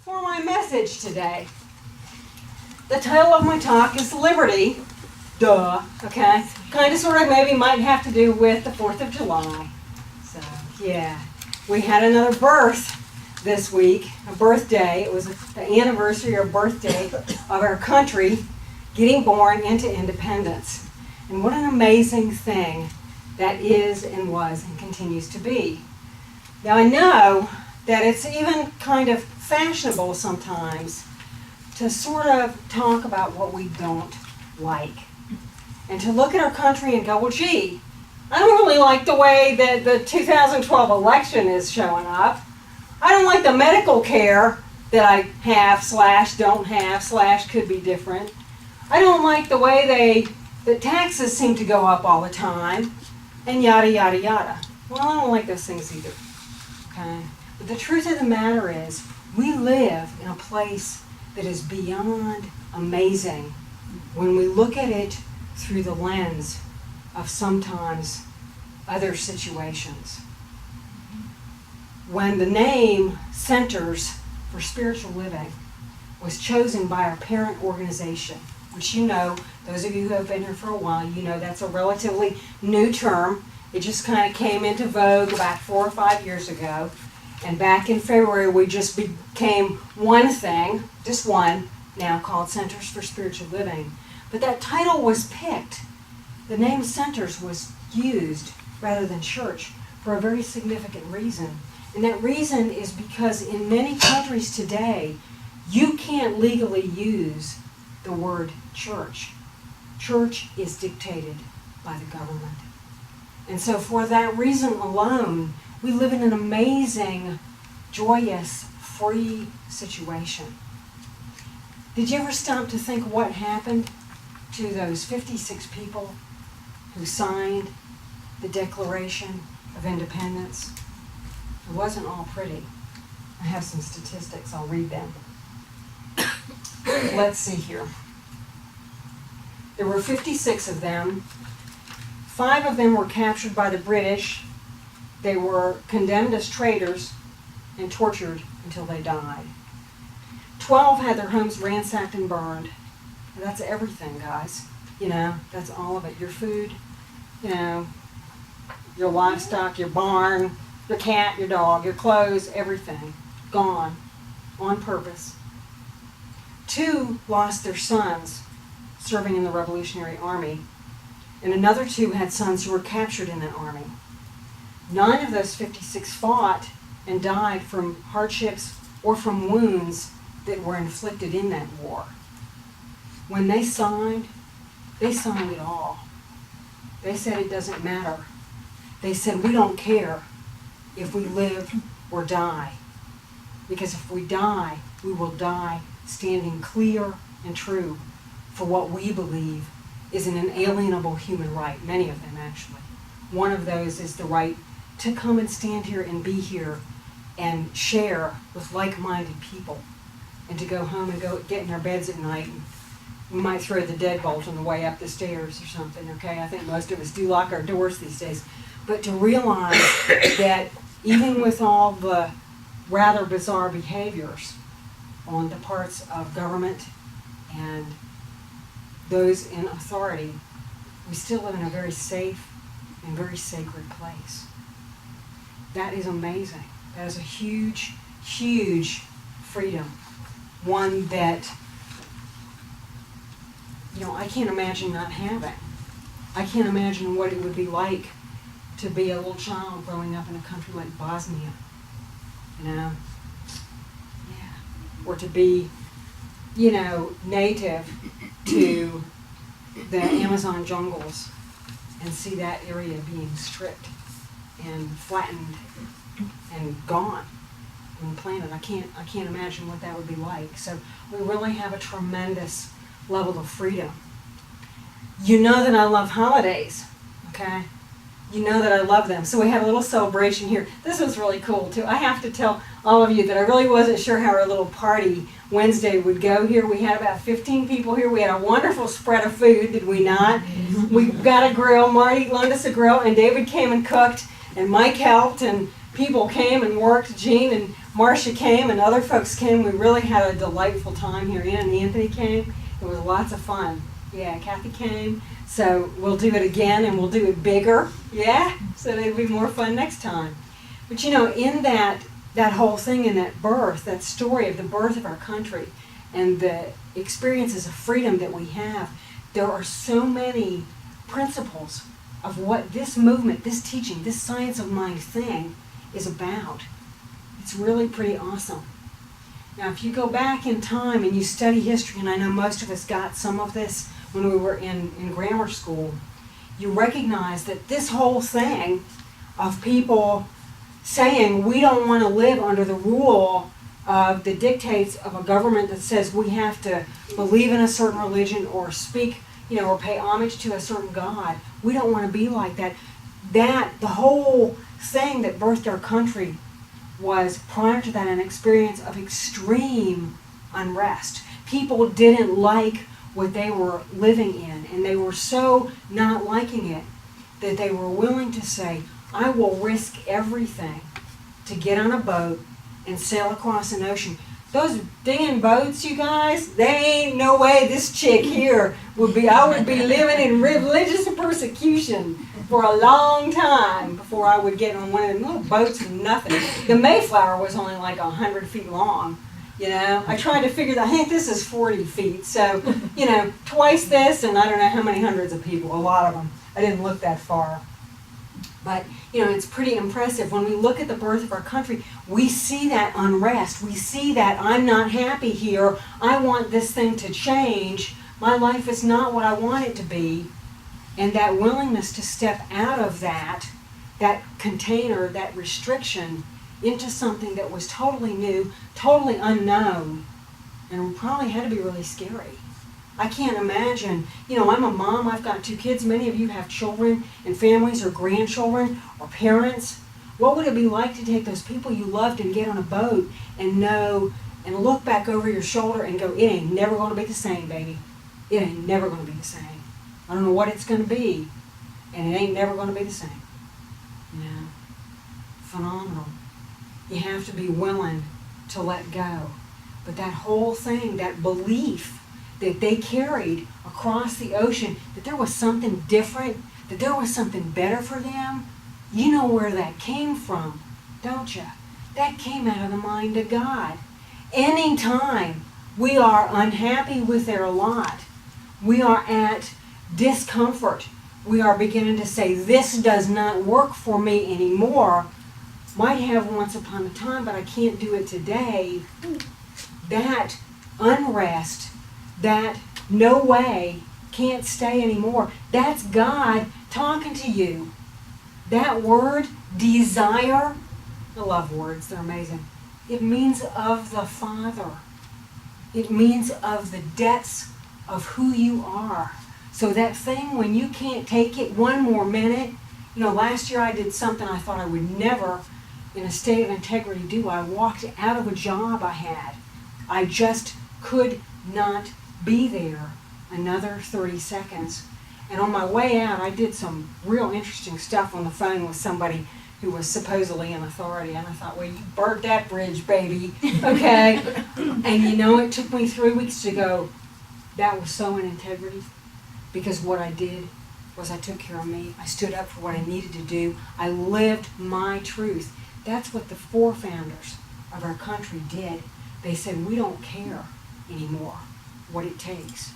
for my message today. The title of my talk is Liberty. Duh, okay? Kind of, sort of, maybe might have to do with the 4th of July. So, yeah. We had another birth this week, a birthday. It was the anniversary or birthday of our country getting born into independence. And what an amazing thing that is and was and continues to be. Now I know that it's even kind of fashionable sometimes to sort of talk about what we don't like. And to look at our country and go, well, gee, I don't really like the way that the 2012 election is showing up. I don't like the medical care that I have / don't have / could be different. I don't like the way the taxes seem to go up all the time, and yada, yada, yada. Well, I don't like those things either, okay? But the truth of the matter is, we live in a place that is beyond amazing when we look at it through the lens of sometimes other situations. When the name Centers for Spiritual Living was chosen by our parent organization, which you know, those of you who have been here for a while, you know that's a relatively new term. It just kind of came into vogue about 4 or 5 years ago. And back in February, we just became one thing, just one, now called Centers for Spiritual Living. But that title was picked. The name Centers was used rather than church for a very significant reason. And that reason is because in many countries today, you can't legally use the word church. Church is dictated by the government. And so for that reason alone, we live in an amazing, joyous, free situation. Did you ever stop to think what happened to those 56 people who signed the Declaration of Independence? It wasn't all pretty. I have some statistics. I'll read them. Let's see here. There were 56 of them. 5 of them were captured by the British. They were condemned as traitors and tortured until they died. 12 had their homes ransacked and burned. And that's everything, guys. You know, that's all of it. Your food, you know, your livestock, your barn, your cat, your dog, your clothes, everything. Gone. On purpose. 2 lost their sons serving in the Revolutionary Army. And another 2 had sons who were captured in that army. 9 of those 56 fought and died from hardships or from wounds that were inflicted in that war. When they signed it all. They said it doesn't matter. They said we don't care if we live or die. Because if we die, we will die standing clear and true for what we believe is an inalienable human right, many of them actually. One of those is the right to come and stand here and be here and share with like-minded people and to go home and go get in our beds at night. And we might throw the deadbolt on the way up the stairs or something, okay? I think most of us do lock our doors these days. But to realize that even with all the rather bizarre behaviors on the parts of government and those in authority, we still live in a very safe and very sacred place. That is amazing. That is a huge, huge freedom. One that, you know, I can't imagine not having. I can't imagine what it would be like to be a little child growing up in a country like Bosnia, you know? Yeah. Or to be, you know, native to the Amazon jungles and see that area being stripped and flattened and gone from the planet. I can't imagine what that would be like. So we really have a tremendous level of freedom. You know that I love holidays, okay? You know that I love them. So we had a little celebration here. This was really cool too. I have to tell all of you that I really wasn't sure how our little party Wednesday would go here. We had about 15 people here. We had a wonderful spread of food, did we not? We got a grill. Marty loaned us a grill, and David came and cooked, and Mike helped, and people came and worked. Jean and Marcia came and other folks came. We really had a delightful time here. Ann and Anthony came. It was lots of fun. Yeah, Kathy came. So we'll do it again, and we'll do it bigger. Yeah, so it'll be more fun next time. But you know, in that whole thing, in that birth, that story of the birth of our country and the experiences of freedom that we have, there are so many principles of what this movement, this teaching, this science of mind thing is about. It's really pretty awesome. Now, if you go back in time and you study history, and I know most of us got some of this when we were in grammar school, you recognize that this whole thing of people saying we don't want to live under the rule of the dictates of a government that says we have to believe in a certain religion or speak, you know, or pay homage to a certain God. We don't want to be like that. The whole thing that birthed our country was, prior to that, an experience of extreme unrest. People didn't like what they were living in, and they were so not liking it that they were willing to say, I will risk everything to get on a boat and sail across an ocean. Those dinging boats, you guys, they ain't no way this chick here I would be living in religious persecution for a long time before I would get on one of them little boats with nothing. The Mayflower was only like 100 feet long, you know. I tried to figure that, I think this is 40 feet, so, you know, twice this, and I don't know how many hundreds of people, a lot of them. I didn't look that far. But, you know, it's pretty impressive. When we look at the birth of our country, we see that unrest. We see that I'm not happy here. I want this thing to change. My life is not what I want it to be. And that willingness to step out of that container, that restriction, into something that was totally new, totally unknown, and probably had to be really scary. I can't imagine, you know, I'm a mom, I've got 2 kids, many of you have children and families or grandchildren or parents. What would it be like to take those people you loved and get on a boat and know and look back over your shoulder and go, it ain't never going to be the same, baby. It ain't never going to be the same. I don't know what it's going to be, and it ain't never going to be the same. You know, phenomenal. You have to be willing to let go. But that whole thing, that belief that they carried across the ocean, that there was something different, that there was something better for them, you know where that came from, don't you? That came out of the mind of God. Anytime we are unhappy with their lot, we are at discomfort, we are beginning to say, this does not work for me anymore, might have once upon a time, but I can't do it today. That unrest, that no way, can't stay anymore. That's God talking to you. That word, desire, I love words, they're amazing. It means of the Father. It means of the depths of who you are. So that thing when you can't take it one more minute, you know, last year I did something I thought I would never, in a state of integrity, do. I walked out of a job I had. I just could not be there another 30 seconds. And on my way out, I did some real interesting stuff on the phone with somebody who was supposedly in authority. And I thought, well, you burnt that bridge, baby. Okay? And you know, it took me 3 weeks to go, that was so in integrity. Because what I did was I took care of me. I stood up for what I needed to do. I lived my truth. That's what the forefounders of our country did. They said, we don't care anymore what it takes.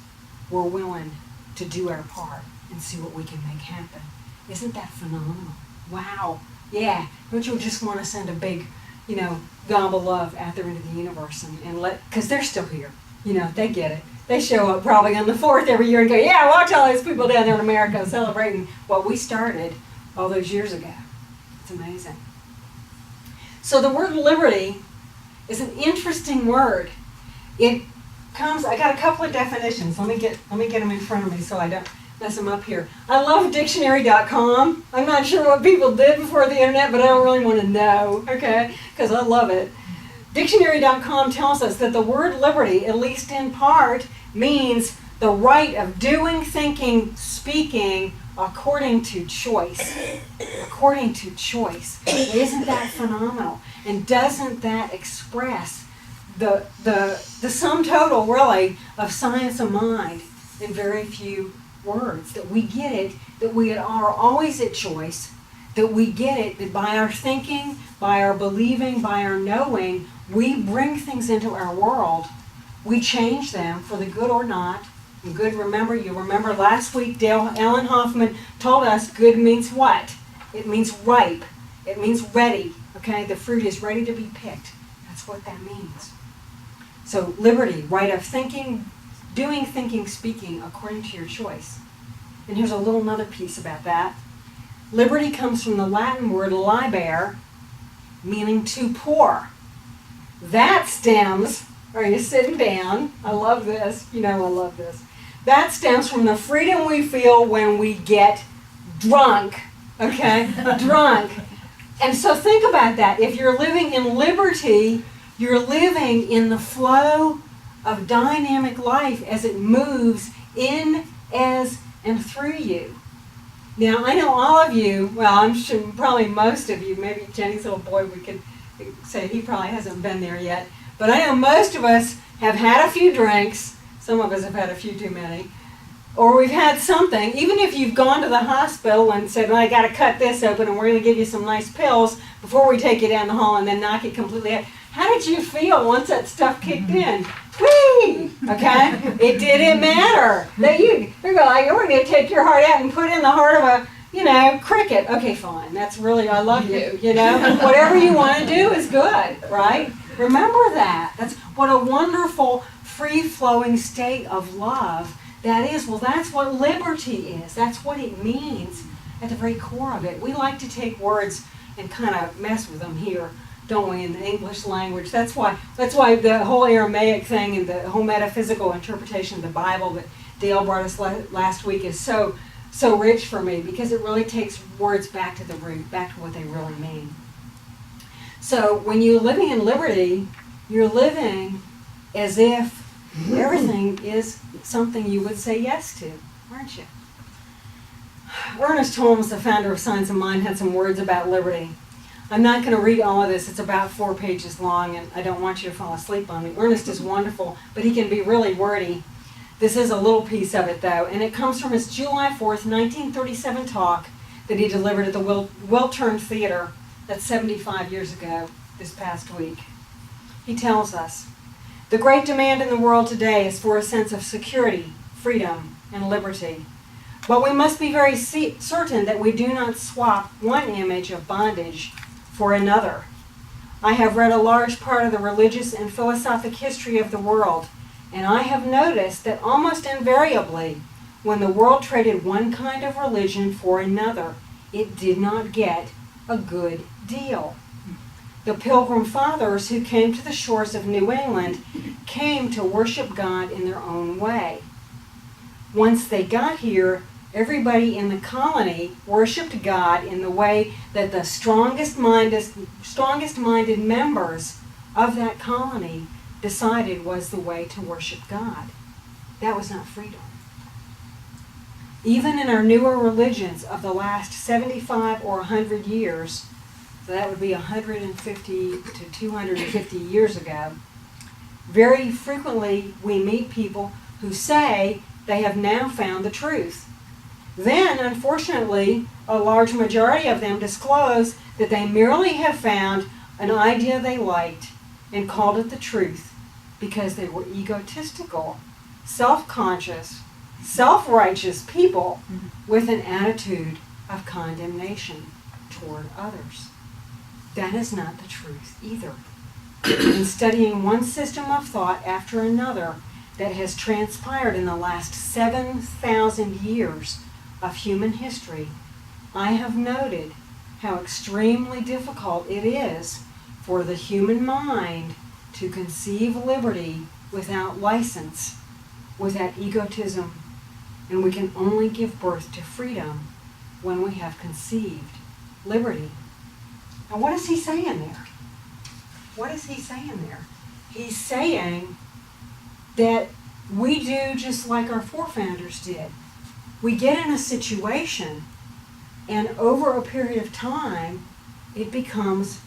We're willing to do our part and see what we can make happen. Isn't that phenomenal? Wow. Yeah. Don't you just want to send a big, you know, gob of love out there into the universe and let, because they're still here. You know, they get it. They show up probably on the 4th every year and go, yeah, watch all those people down there in America celebrating what we started all those years ago. It's amazing. So the word liberty is an interesting word. It comes, I got a couple of definitions. Let me get them in front of me so I don't mess them up here. I love dictionary.com. I'm not sure what people did before the internet, but I don't really want to know, okay? Because I love it. Dictionary.com tells us that the word liberty, at least in part, means the right of doing, thinking, speaking according to choice. According to choice. Isn't that phenomenal? And doesn't that express the sum total, really, of science of mind in very few words? That we get it, that we are always at choice, that we get it, that by our thinking, by our believing, by our knowing, we bring things into our world. We change them for the good or not. And good, you remember last week, Ellen Hoffman told us good means what? It means ripe. It means ready. Okay, the fruit is ready to be picked. That's what that means. So liberty, right of thinking, doing, thinking, speaking according to your choice. And here's a little another piece about that. Liberty comes from the Latin word liber, meaning to pour. That stems, are you sitting down? I love this. You know I love this. That stems from the freedom we feel when we get drunk. Okay? Drunk. And so think about that. If you're living in liberty, you're living in the flow of dynamic life as it moves in, as, and through you. Now, I know all of you, well, I'm sure probably most of you, maybe Jenny's little boy, we could say he probably hasn't been there yet, but I know most of us have had a few drinks. Some of us have had a few too many. Or we've had something, even if you've gone to the hospital and said, well, I got to cut this open and we're going to give you some nice pills before we take you down the hall and then knock it completely out. How did you feel once that stuff kicked in? Whee! Okay? It didn't matter. They're like, we're going to take your heart out and put in the heart of a, cricket. Okay, fine. That's really, I love you, Whatever you want to do is good, right? Remember that. That's what a wonderful, free-flowing state of love that is. Well, that's what liberty is. That's what it means at the very core of it. We like to take words and kind of mess with them here, don't we, in the English language? That's why the whole Aramaic thing and the whole metaphysical interpretation of the Bible that Dale brought us last week is so rich for me, because it really takes words back to the root, back to what they really mean. So when you're living in liberty, you're living as if everything is something you would say yes to, aren't you? Ernest Holmes, the founder of Science of Mind, had some words about liberty. I'm not going to read all of this. It's about 4 pages long, and I don't want you to fall asleep on me. Ernest is wonderful, but he can be really wordy. This is a little piece of it, though, and it comes from his July 4th, 1937 talk that he delivered at the Wiltern Theater. That's 75 years ago, this past week. He tells us, the great demand in the world today is for a sense of security, freedom, and liberty. But we must be very certain that we do not swap one image of bondage for another. I have read a large part of the religious and philosophic history of the world, and I have noticed that almost invariably, when the world traded one kind of religion for another, it did not get a good deal. The Pilgrim Fathers who came to the shores of New England came to worship God in their own way. Once they got here, everybody in the colony worshiped God in the way that the strongest minded members of that colony decided was the way to worship God. That was not freedom. Even in our newer religions of the last 75 or 100 years, so that would be 150 to 250 years ago, very frequently we meet people who say they have now found the truth. Then, unfortunately, a large majority of them disclose that they merely have found an idea they liked and called it the truth because they were egotistical, self-conscious, self-righteous people with an attitude of condemnation toward others. That is not the truth either. In studying one system of thought after another that has transpired in the last 7,000 years of human history, I have noted how extremely difficult it is for the human mind to conceive liberty without license, without egotism, and we can only give birth to freedom when we have conceived liberty. Now, what is he saying there? What is he saying there? He's saying that we do just like our forefathers did. We get in a situation, and over a period of time, it becomes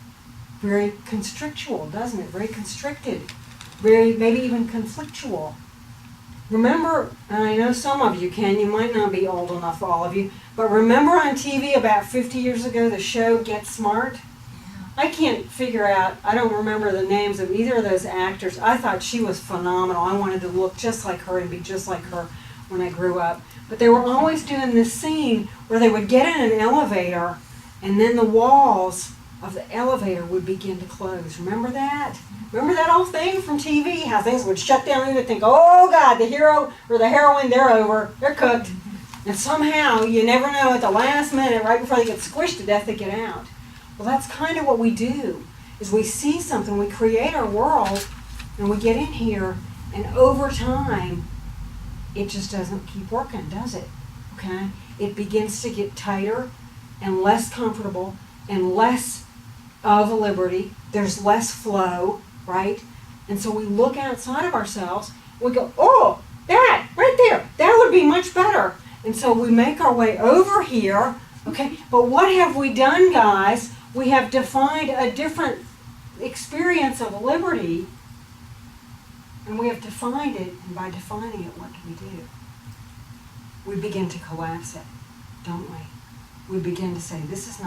very constrictual, doesn't it? Very constricted, very, maybe even conflictual. Remember, and I know some of you can, you might not be old enough, all of you, but remember on TV about 50 years ago, the show Get Smart? I can't figure out, I don't remember the names of either of those actors. I thought she was phenomenal. I wanted to look just like her and be just like her when I grew up. But they were always doing this scene where they would get in an elevator and then the walls of the elevator would begin to close. Remember that? Remember that old thing from TV? How things would shut down and you would think, oh God, the hero or the heroine, they're over. They're cooked. And somehow, you never know, at the last minute, right before they get squished to death, they get out. Well, that's kind of what we do, is we see something, we create our world, and we get in here, and over time, it just doesn't keep working, does it? Okay? It begins to get tighter and less comfortable and less of a liberty. There's less flow, right? And so we look outside of ourselves, we go, oh, that, right there, that would be much better. And so we make our way over here, okay? But what have we done, guys? We have defined a different experience of liberty, and we have defined it, and by defining it, what do we do? We begin to collapse it, don't we? We begin to say, this is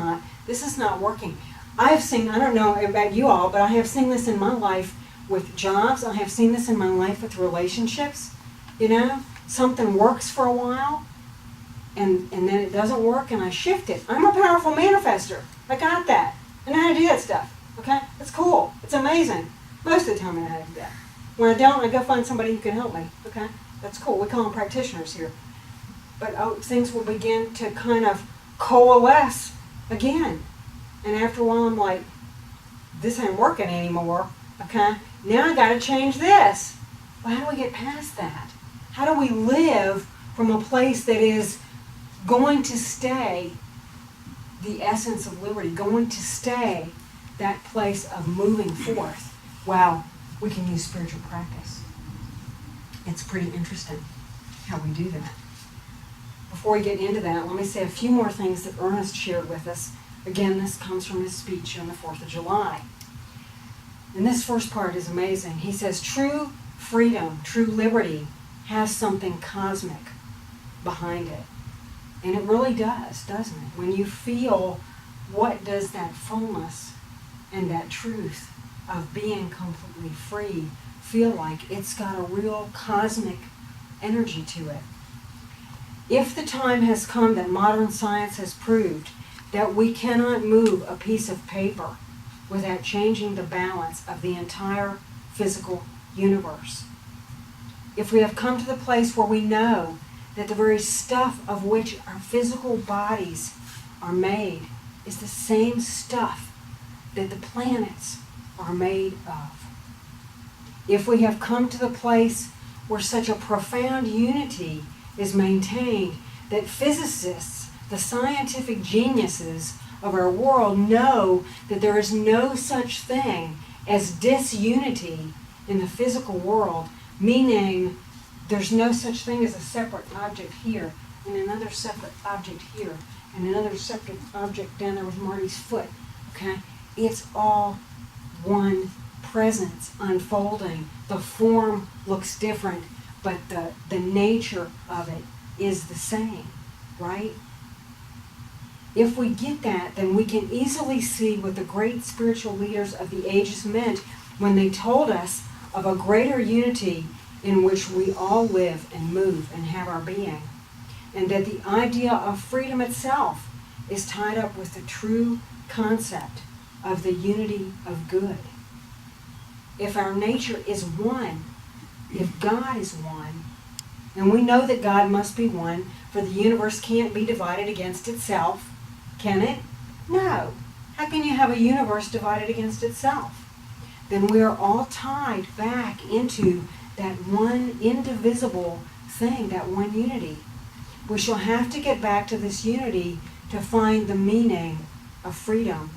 not working. I have seen, I don't know about you all, but I have seen this in my life with jobs. I have seen this in my life with relationships. You know, something works for a while, and then it doesn't work, and I shift it. I'm a powerful manifester. I got that. I know how to do that stuff. Okay? It's cool. It's amazing. Most of the time I know how to do that. When I don't, I go find somebody who can help me. Okay? That's cool. We call them practitioners here. But things will begin to kind of coalesce again. And after a while I'm like, this ain't working anymore. Okay? Now I got to change this. Well, how do we get past that? How do we live from a place that is going to stay the essence of liberty, going to stay that place of moving forth? Well, we can use spiritual practice. It's pretty interesting how we do that. Before we get into that, let me say a few more things that Ernest shared with us. Again, this comes from his speech on the 4th of July. And this first part is amazing. He says, true freedom, true liberty has something cosmic behind it. And it really does, doesn't it? When you feel, what does that fullness and that truth of being completely free feel like? It's got a real cosmic energy to it. If the time has come that modern science has proved that we cannot move a piece of paper without changing the balance of the entire physical universe, if we have come to the place where we know that the very stuff of which our physical bodies are made is the same stuff that the planets are made of, if we have come to the place where such a profound unity is maintained that physicists, the scientific geniuses of our world, know that there is no such thing as disunity in the physical world, meaning there's no such thing as a separate object here, and another separate object here, and another separate object down there with Marty's foot, okay? It's all one presence unfolding. The form looks different, but the nature of it is the same, right? If we get that, then we can easily see what the great spiritual leaders of the ages meant when they told us of a greater unity in which we all live and move and have our being, and that the idea of freedom itself is tied up with the true concept of the unity of good. If our nature is one, if God is one, and we know that God must be one, for the universe can't be divided against itself, can it? No. How can you have a universe divided against itself? Then we are all tied back into that one indivisible thing, that one unity. We shall have to get back to this unity to find the meaning of freedom.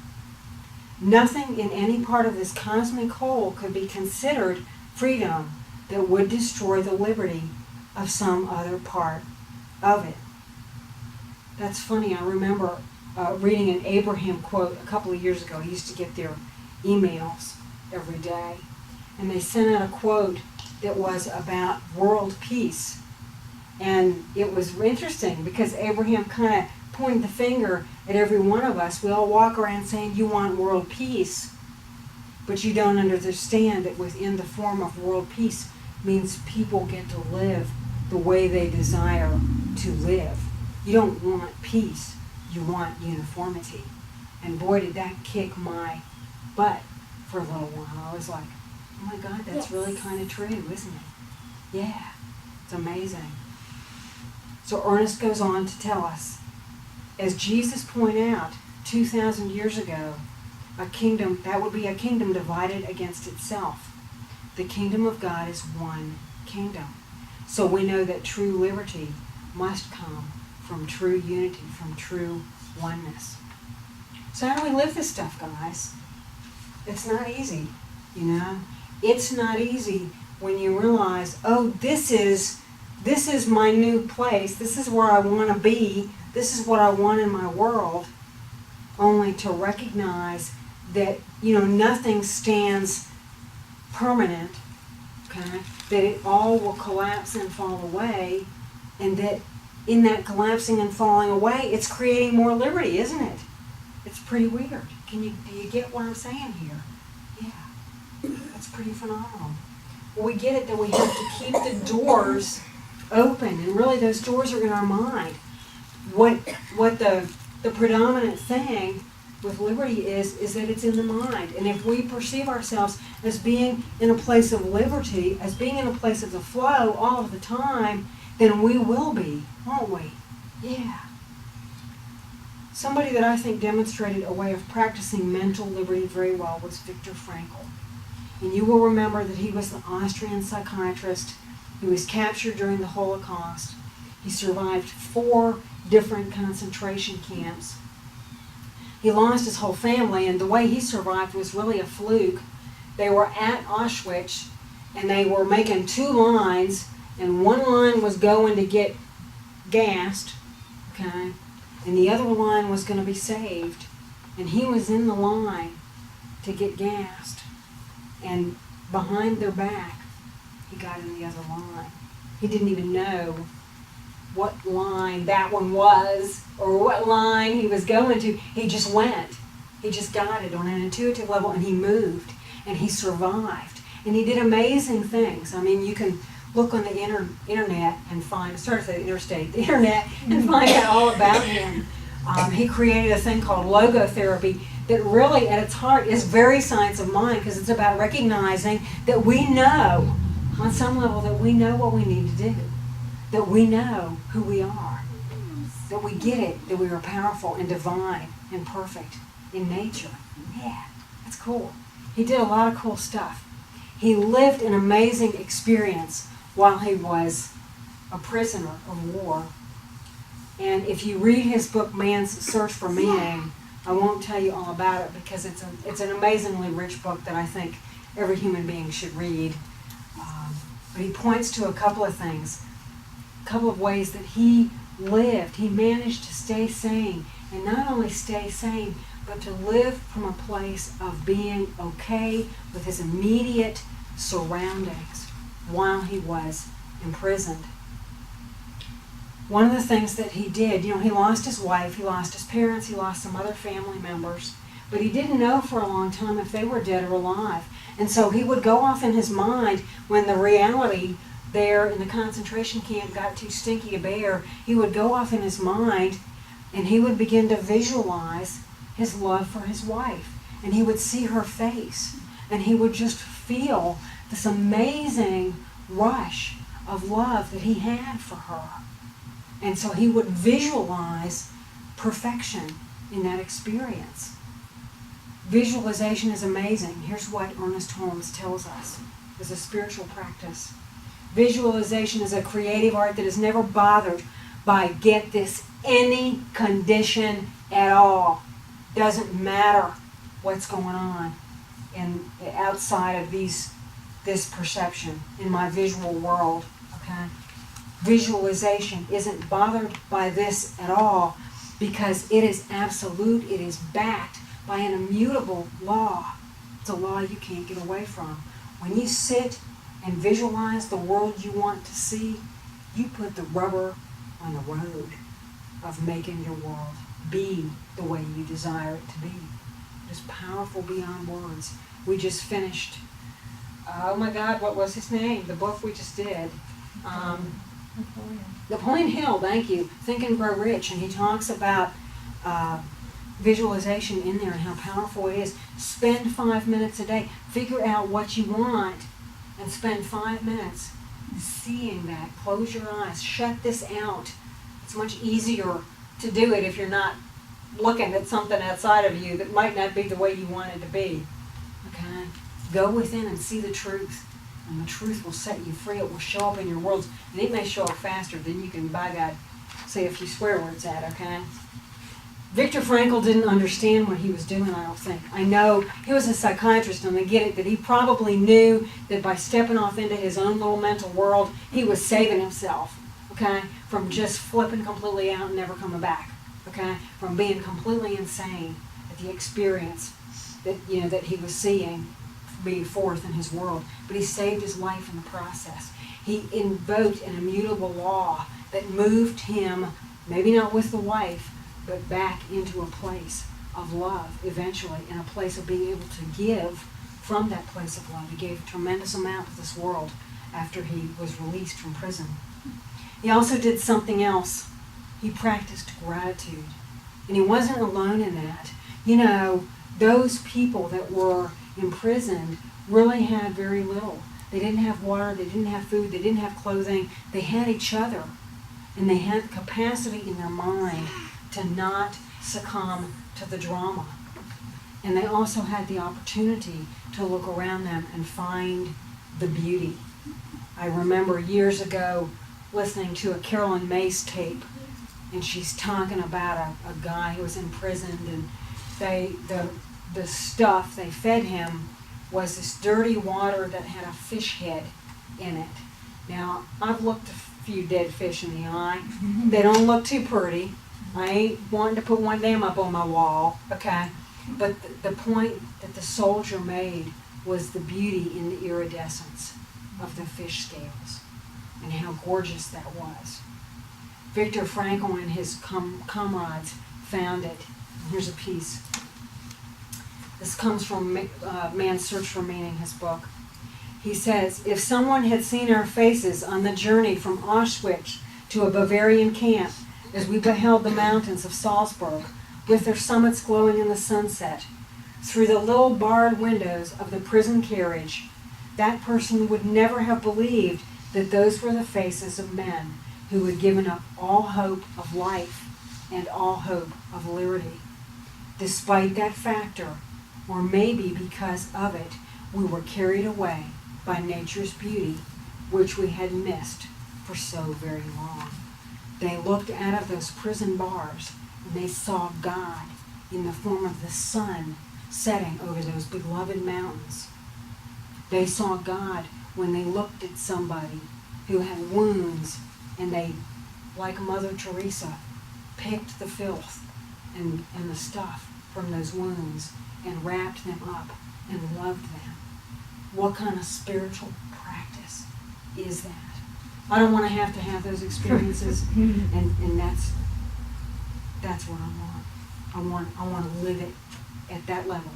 Nothing in any part of this cosmic whole could be considered freedom that would destroy the liberty of some other part of it. That's funny. I remember reading an Abraham quote a couple of years ago. He used to get there emails every day. And they sent out a quote that was about world peace. And it was interesting because Abraham kind of pointed the finger at every one of us. We all walk around saying, you want world peace, but you don't understand that within the form of world peace means people get to live the way they desire to live. You don't want peace, you want uniformity. And boy, did that kick my butt for a little while. I was like, oh my God, that's really kind of true, isn't it? Yeah, it's amazing. So Ernest goes on to tell us, as Jesus pointed out 2,000 years ago, a kingdom, that would be a kingdom divided against itself. The kingdom of God is one kingdom. So we know that true liberty must come from true unity, from true oneness. So how do we live this stuff, guys? It's not easy, you know? It's not easy when you realize, oh, this is my new place. This is where I want to be. This is what I want in my world. Only to recognize that, nothing stands permanent, okay? That it all will collapse and fall away, and that in that collapsing and falling away, it's creating more liberty, isn't it? It's pretty weird. Do you get what I'm saying here? Yeah. That's pretty phenomenal. Well, we get it that we have to keep the doors open, and really those doors are in our mind. What the predominant thing with liberty is that it's in the mind. And if we perceive ourselves as being in a place of liberty, as being in a place of the flow all of the time, then we will be, won't we? Yeah. Somebody that I think demonstrated a way of practicing mental liberty very well was Viktor Frankl. And you will remember that he was the Austrian psychiatrist who was captured during the Holocaust. He survived 4 different concentration camps. He lost his whole family, and the way he survived was really a fluke. They were at Auschwitz, and they were making 2 lines, and one line was going to get gassed, okay, and the other line was going to be saved. And he was in the line to get gassed, and behind their back, he got in the other line. He didn't even know what line that one was or what line he was going to. He just went. He just got it on an intuitive level, and he moved, and he survived. And he did amazing things. I mean, you can look on the internet and find, the internet, and find out all about him. He created a thing called logotherapy that really at its heart is very science of mind, because it's about recognizing that we know, on some level, that we know what we need to do, that we know who we are, that we get it, that we are powerful and divine and perfect in nature. Yeah, that's cool. He did a lot of cool stuff. He lived an amazing experience while he was a prisoner of war. And if you read his book, Man's Search for Meaning, I won't tell you all about it because it's an amazingly rich book that I think every human being should read. But he points to a couple of things, a couple of ways that he lived. He managed to stay sane, and not only stay sane, but to live from a place of being okay with his immediate surroundings while he was imprisoned. One of the things that he did, he lost his wife, he lost his parents, he lost some other family members, but he didn't know for a long time if they were dead or alive. And so he would go off in his mind when the reality there in the concentration camp got too stinky to bear. He would go off in his mind, and he would begin to visualize his love for his wife. And he would see her face, and he would just feel this amazing rush of love that he had for her. And so he would visualize perfection in that experience. Visualization is amazing. Here's what Ernest Holmes tells us as a spiritual practice. Visualization is a creative art that is never bothered by, get this, any condition at all. Doesn't matter what's going on outside of this perception in my visual world. Okay? Visualization isn't bothered by this at all because it is absolute. It is backed by an immutable law. It's a law you can't get away from. When you sit and visualize the world you want to see, you put the rubber on the road of making your world be the way you desire it to be. It's powerful beyond words. We just finished, oh my God, what was his name? The book we just did. Napoleon Hill, thank you. Think and Grow Rich. And he talks about visualization in there and how powerful it is. Spend 5 minutes a day. Figure out what you want and spend 5 minutes seeing that. Close your eyes. Shut this out. It's much easier to do it if you're not looking at something outside of you that might not be the way you want it to be. Okay? Go within and see the truth. And the truth will set you free. It will show up in your worlds. And it may show up faster than you can, by God, say a few swear words at, okay? Viktor Frankl didn't understand what he was doing, I don't think. I know he was a psychiatrist, and I get it, that he probably knew that by stepping off into his own little mental world, he was saving himself, okay, from just flipping completely out and never coming back, okay, from being completely insane at the experience that, you know, that he was seeing being forth in his world. But he saved his life in the process. He invoked an immutable law that moved him, maybe not with the wife, but back into a place of love eventually, and a place of being able to give from that place of love. He gave a tremendous amount to this world after he was released from prison. He also did something else. He practiced gratitude. And he wasn't alone in that. You know, those people that were imprisoned really had very little. They didn't have water, they didn't have food, they didn't have clothing. They had each other. And they had the capacity in their mind to not succumb to the drama. And they also had the opportunity to look around them and find the beauty. I remember years ago listening to a Carolyn Mace tape, and she's talking about a guy who was imprisoned, and the stuff they fed him was this dirty water that had a fish head in it. Now, I've looked a few dead fish in the eye. They don't look too pretty. I ain't wanting to put one damn up on my wall, okay? But the point that the soldier made was the beauty in the iridescence of the fish scales and how gorgeous that was. Viktor Frankl and his comrades found it. Here's a piece. This comes from Man's Search for Meaning, his book. He says, if someone had seen our faces on the journey from Auschwitz to a Bavarian camp, as we beheld the mountains of Salzburg, with their summits glowing in the sunset, through the little barred windows of the prison carriage, that person would never have believed that those were the faces of men who had given up all hope of life and all hope of liberty. Despite that factor, or maybe because of it, we were carried away by nature's beauty, which we had missed for so very long. They looked out of those prison bars and they saw God in the form of the sun setting over those beloved mountains. They saw God when they looked at somebody who had wounds and they, like Mother Teresa, picked the filth and the stuff from those wounds and wrapped them up and loved them. What kind of spiritual practice is that? I don't want to have those experiences, and that's what I want. I want to live it at that level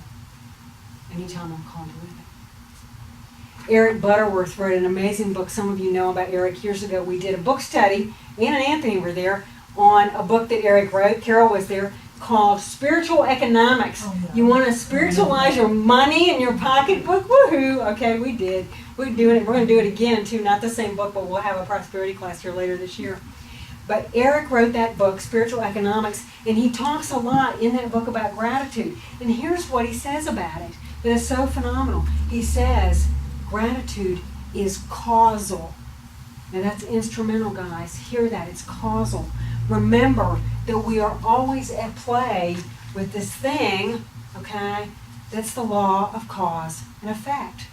anytime I'm called to live it. Eric Butterworth wrote an amazing book. Some of you know about Eric. Years ago we did a book study, Ann and Anthony were there, on a book that Eric wrote, Carol was there, called Spiritual Economics. Oh, yeah. You want to spiritualize your money in your pocketbook? Woohoo! Okay, we did. We're doing it. We're going to do it again too. Not the same book, but we'll have a prosperity class here later this year. But Eric wrote that book, Spiritual Economics, and he talks a lot in that book about gratitude. And here's what he says about it that is so phenomenal. He says gratitude is causal. Now that's instrumental, guys. Hear that. It's causal. Remember that we are always at play with this thing, okay, that's the law of cause and effect.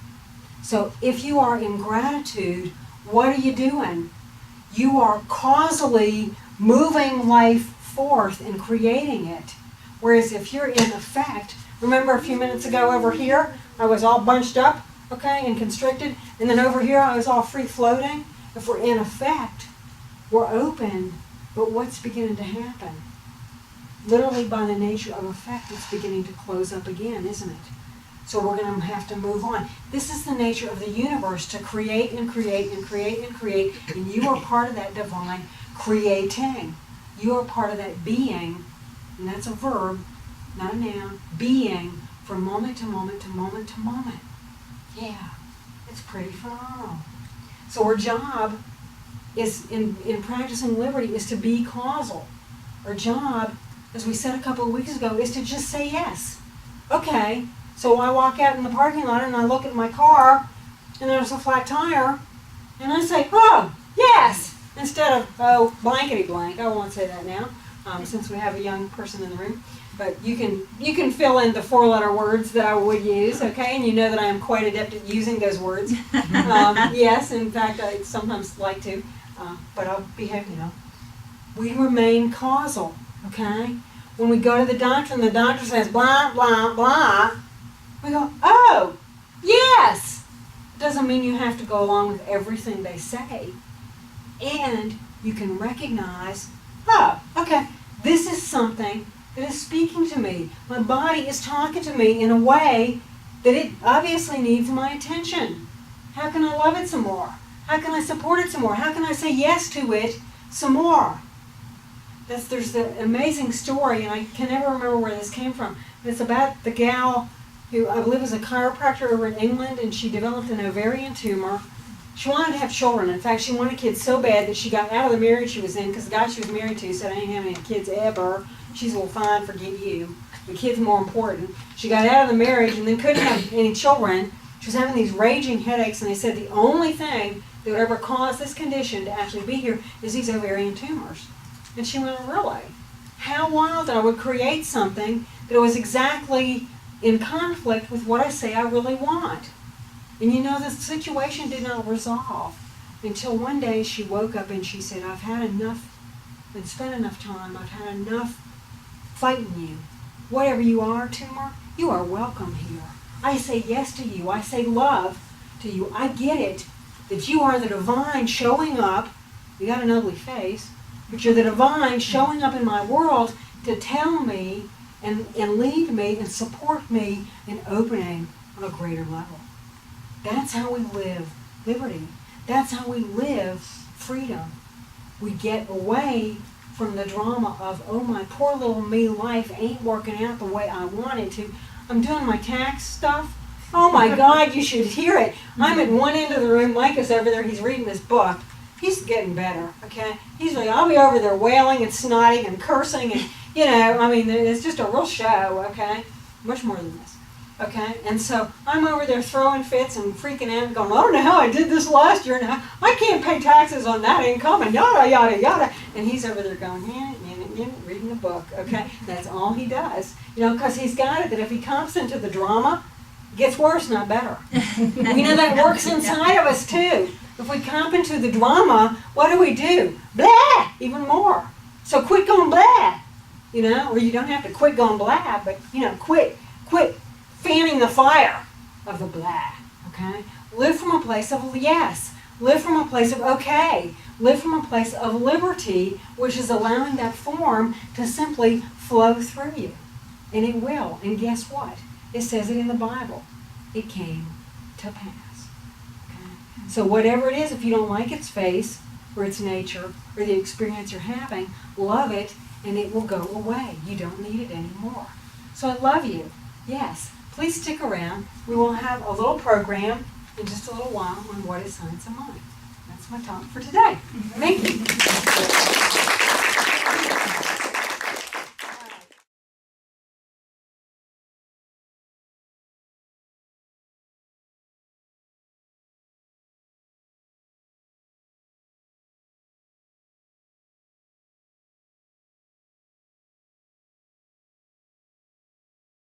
So if you are in gratitude, what are you doing? You are causally moving life forth and creating it. Whereas if you're in effect, remember a few minutes ago over here, I was all bunched up, okay, and constricted. And then over here, I was all free floating. If we're in effect, we're open. But what's beginning to happen? Literally by the nature of effect, it's beginning to close up again, isn't it? So we're going to have to move on. This is the nature of the universe, to create and create and create and create. And you are part of that divine creating. You are part of that being, and that's a verb, not a noun, being from moment to moment to moment to moment. Yeah, it's pretty phenomenal. So our job is, in practicing liberty, is to be causal. Our job, as we said a couple of weeks ago, is to just say yes. Okay, so I walk out in the parking lot and I look at my car and there's a flat tire and I say, oh, yes, instead of, oh, blankety blank. I won't say that now, since we have a young person in the room. But you can fill in the 4-letter words that I would use, okay? And you know that I am quite adept at using those words. Yes, in fact, I sometimes like to, but I'll behave, We remain causal, okay? When we go to the doctor and the doctor says blah, blah, blah, we go, oh, yes. It doesn't mean you have to go along with everything they say. And you can recognize, oh, okay, this is something that is speaking to me. My body is talking to me in a way that it obviously needs my attention. How can I love it some more? How can I support it some more? How can I say yes to it some more? There's the amazing story, and I can never remember where this came from. It's about the gal who I believe was a chiropractor over in England, and she developed an ovarian tumor. She wanted to have children. In fact, she wanted kids so bad that she got out of the marriage she was in, because the guy she was married to said, I ain't having any kids ever. She's, well, fine, forget you. The kid's more important. She got out of the marriage and then couldn't have any children. She was having these raging headaches, and they said the only thing that would ever cause this condition to actually be here is these ovarian tumors. And she went, really? How wild that I would create something that was exactly in conflict with what I say I really want. And the situation did not resolve until one day she woke up and she said, I've had enough and spent enough time. I've had enough fighting you. Whatever you are, tumor, you are welcome here. I say yes to you. I say love to you. I get it that you are the divine showing up. You got an ugly face, but you're the divine showing up in my world to tell me and lead me and support me in opening on a greater level. That's how we live liberty. That's how we live freedom. We get away from the drama of, oh, my poor little me life ain't working out the way I want it to. I'm doing my tax stuff. Oh my God, you should hear it. I'm at one end of the room. Mike is over there. He's reading his book. He's getting better, okay? He's like, I'll be over there wailing and snotting and cursing and, it's just a real show, okay? Much more than this, okay? And so I'm over there throwing fits and freaking out and going, I don't know how I did this last year, and I can't pay taxes on that income, and yada, yada, yada. And he's over there going, reading the book, okay? That's all he does, because he's got it that if he comes into the drama, it gets worse, not better. We know that works inside of us, too. If we comp into the drama, what do? Blah! Even more. So quit going blah. Or you don't have to quit going blah, but, quit fanning the fire of the blah, okay? Live from a place of yes. Live from a place of okay. Live from a place of liberty, which is allowing that form to simply flow through you. And it will. And guess what? It says it in the Bible. It came to pass. Okay? So whatever it is, if you don't like its face, or its nature, or the experience you're having, love it, and it will go away. You don't need it anymore. So I love you. Yes. Please stick around. We will have a little program in just a little while on what is science of mind. That's my talk for today. Thank you.